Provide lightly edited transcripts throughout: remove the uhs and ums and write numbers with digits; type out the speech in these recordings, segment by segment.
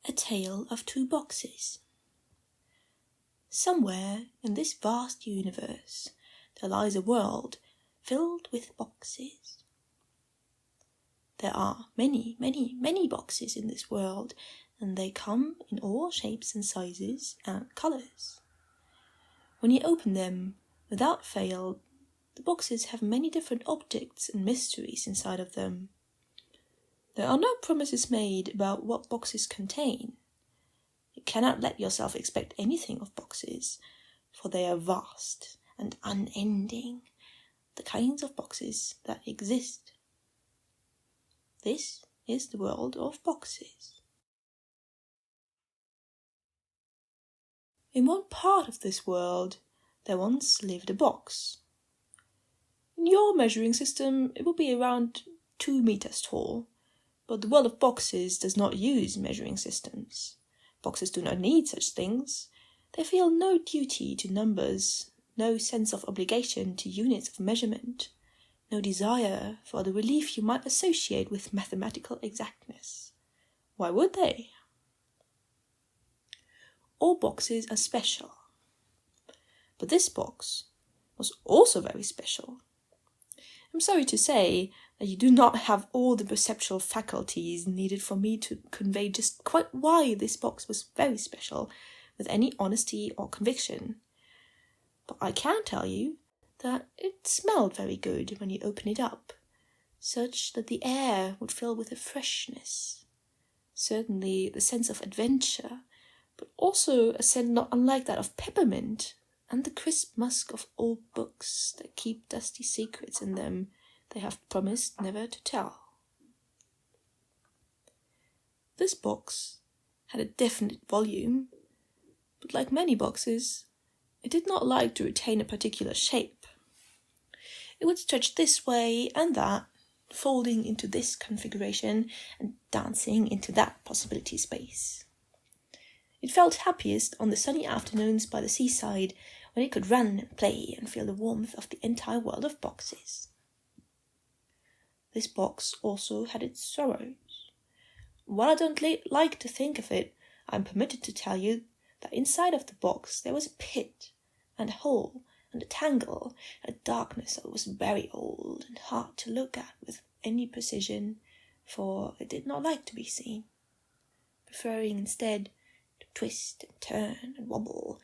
A Tale of Two Boxes. Somewhere in this vast universe there lies a world filled with boxes. There are many, many, many boxes in this world, and they come in all shapes and sizes and colours. When you open them, without fail, the boxes have many different objects and mysteries inside of them. There are no promises made about what boxes contain. You cannot let yourself expect anything of boxes, for they are vast and unending, the kinds of boxes that exist. This is the world of boxes. In one part of this world, there once lived a box. In your measuring system, it would be around 2 meters tall. But the world of boxes does not use measuring systems. Boxes do not need such things. They feel no duty to numbers, no sense of obligation to units of measurement, no desire for the relief you might associate with mathematical exactness. Why would they? All boxes are special. But this box was also very special. I'm sorry to say that you do not have all the perceptual faculties needed for me to convey just quite why this box was very special with any honesty or conviction. But I can tell you that it smelled very good when you open it up, such that the air would fill with a freshness. Certainly the sense of adventure, but also a scent not unlike that of peppermint, and the crisp musk of old books that keep dusty secrets in them they have promised never to tell. This box had a definite volume, but like many boxes, it did not like to retain a particular shape. It would stretch this way and that, folding into this configuration and dancing into that possibility space. It felt happiest on the sunny afternoons by the seaside, when it could run and play and feel the warmth of the entire world of boxes. This box also had its sorrows. While I don't like to think of it, I am permitted to tell you that inside of the box there was a pit, and a hole, and a tangle, and a darkness that was very old and hard to look at with any precision, for it did not like to be seen, preferring instead to twist and turn and wobble,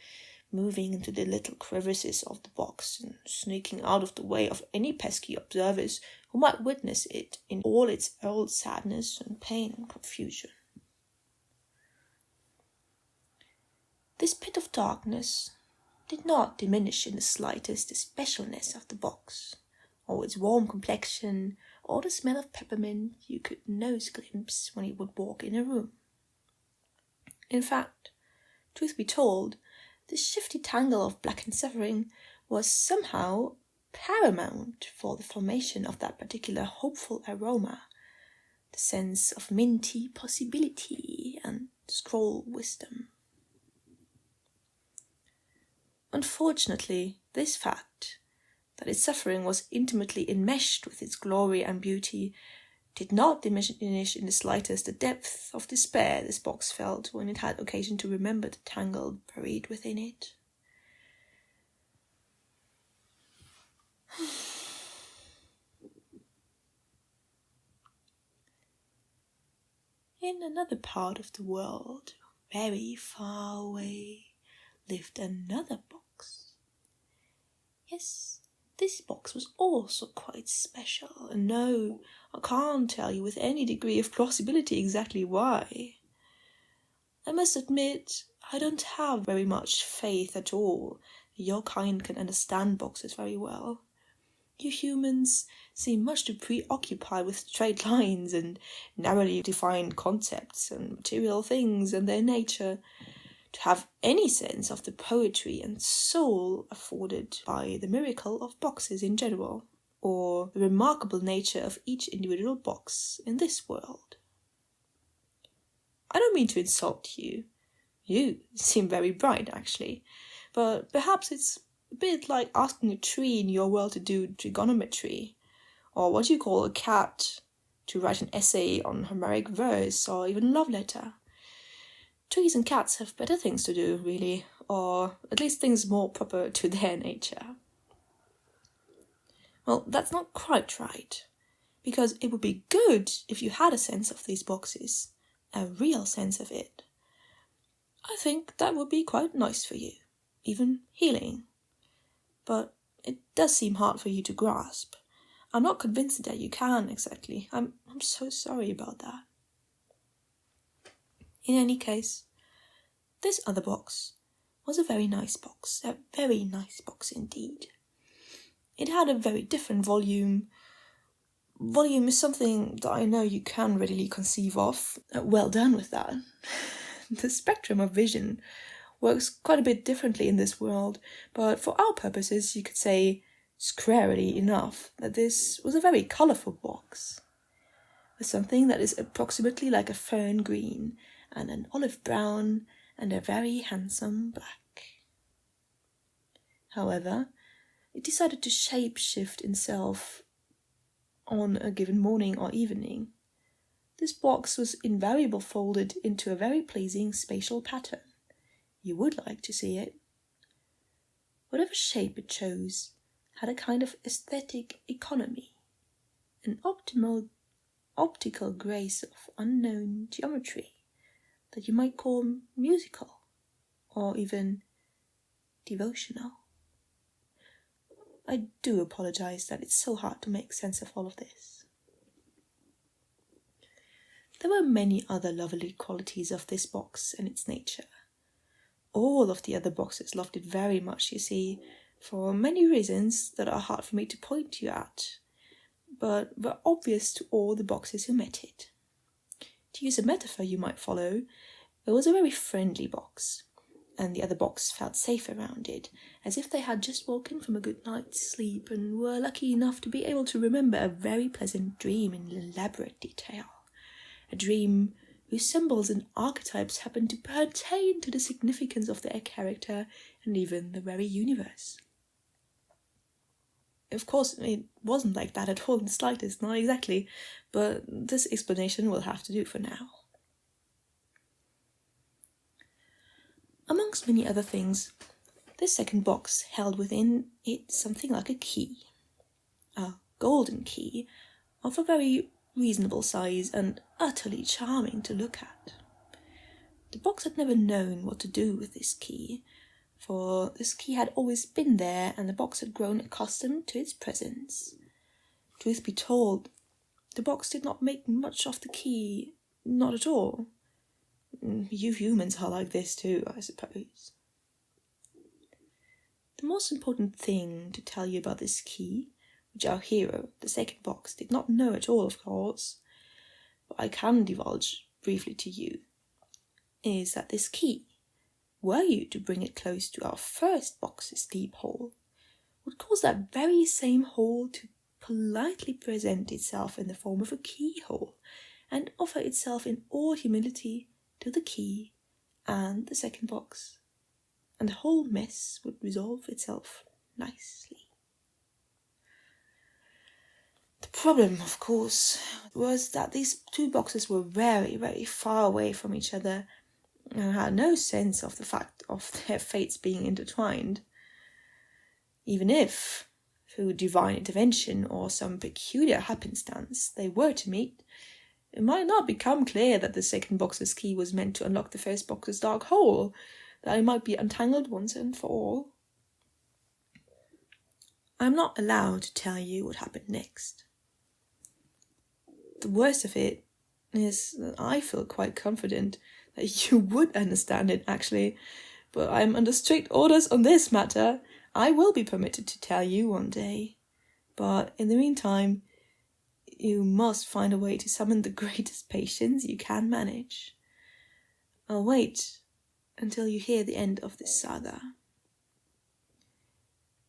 moving into the little crevices of the box and sneaking out of the way of any pesky observers who might witness it in all its old sadness and pain and confusion. This pit of darkness did not diminish in the slightest the specialness of the box, or its warm complexion, or the smell of peppermint you could nose glimpse when you would walk in a room. In fact, truth be told, this shifty tangle of blackened suffering was somehow paramount for the formation of that particular hopeful aroma, the sense of minty possibility and scroll wisdom. Unfortunately, this fact, that its suffering was intimately enmeshed with its glory and beauty, did not diminish in the slightest the depth of despair this box felt when it had occasion to remember the tangle buried within it. In another part of the world, very far away, lived another box. Yes, this box was also quite special, and no, I can't tell you with any degree of plausibility exactly why. I must admit, I don't have very much faith at all that your kind can understand boxes very well. You humans seem much too preoccupied with straight lines and narrowly defined concepts and material things and their nature to have any sense of the poetry and soul afforded by the miracle of boxes in general, or the remarkable nature of each individual box in this world. I don't mean to insult you. You seem very bright, actually, but perhaps it's a bit like asking a tree in your world to do trigonometry, or what you call a cat to write an essay on Homeric verse or even love letter. Trees and cats have better things to do, really, or at least things more proper to their nature. Well, that's not quite right, because it would be good if you had a sense of these boxes, a real sense of it. I think that would be quite nice for you, even healing. But it does seem hard for you to grasp. I'm not convinced that you can exactly. I'm so sorry about that. In any case, this other box was a very nice box indeed. It had a very different volume. Volume is something that I know you can readily conceive of. Well done with that. The spectrum of vision works quite a bit differently in this world, but for our purposes you could say, squarely enough, that this was a very colourful box, with something that is approximately like a fern green, and an olive brown, and a very handsome black. However, it decided to shape-shift itself on a given morning or evening. This box was invariably folded into a very pleasing spatial pattern. You would like to see it. Whatever shape it chose had a kind of aesthetic economy, an optical grace of unknown geometry that you might call musical or even devotional. I do apologize that it's so hard to make sense of all of this. There were many other lovely qualities of this box and its nature. All of the other boxes loved it very much, you see, for many reasons that are hard for me to point you at, but were obvious to all the boxes who met it. To use a metaphor you might follow, it was a very friendly box, and the other box felt safe around it, as if they had just woken from a good night's sleep and were lucky enough to be able to remember a very pleasant dream in elaborate detail, a dream whose symbols and archetypes happened to pertain to the significance of their character and even the very universe. Of course, it wasn't like that at all in the slightest, not exactly, but this explanation will have to do for now. Amongst many other things, this second box held within it something like a key, a golden key of a very reasonable size and utterly charming to look at. The box had never known what to do with this key, for this key had always been there and the box had grown accustomed to its presence. Truth be told, the box did not make much of the key, not at all. You humans are like this too, I suppose. The most important thing to tell you about this key, which our hero, the second box, did not know at all, of course, but I can divulge briefly to you, is that this key, were you to bring it close to our first box's deep hole, would cause that very same hole to politely present itself in the form of a keyhole, and offer itself in all humility to the key and the second box, and the whole mess would resolve itself nicely. The problem, of course, was that these two boxes were very, very far away from each other and had no sense of the fact of their fates being intertwined. Even if, through divine intervention or some peculiar happenstance, they were to meet, it might not become clear that the second box's key was meant to unlock the first box's dark hole, that it might be untangled once and for all. I'm not allowed to tell you what happened next. The worst of it is that I feel quite confident that you would understand it, actually, but I'm under strict orders on this matter. I will be permitted to tell you one day, but in the meantime, you must find a way to summon the greatest patience you can manage. I'll wait until you hear the end of this saga.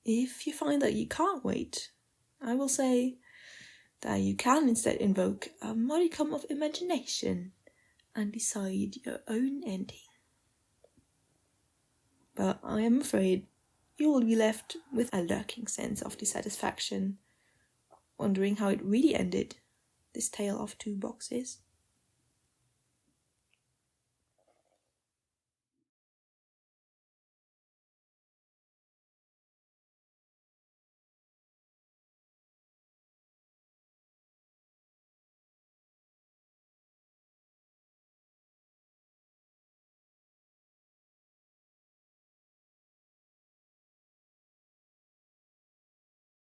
If you find that you can't wait, I will say that you can instead invoke a modicum of imagination and decide your own ending. But I am afraid you will be left with a lurking sense of dissatisfaction, wondering how it really ended, this tale of two boxes.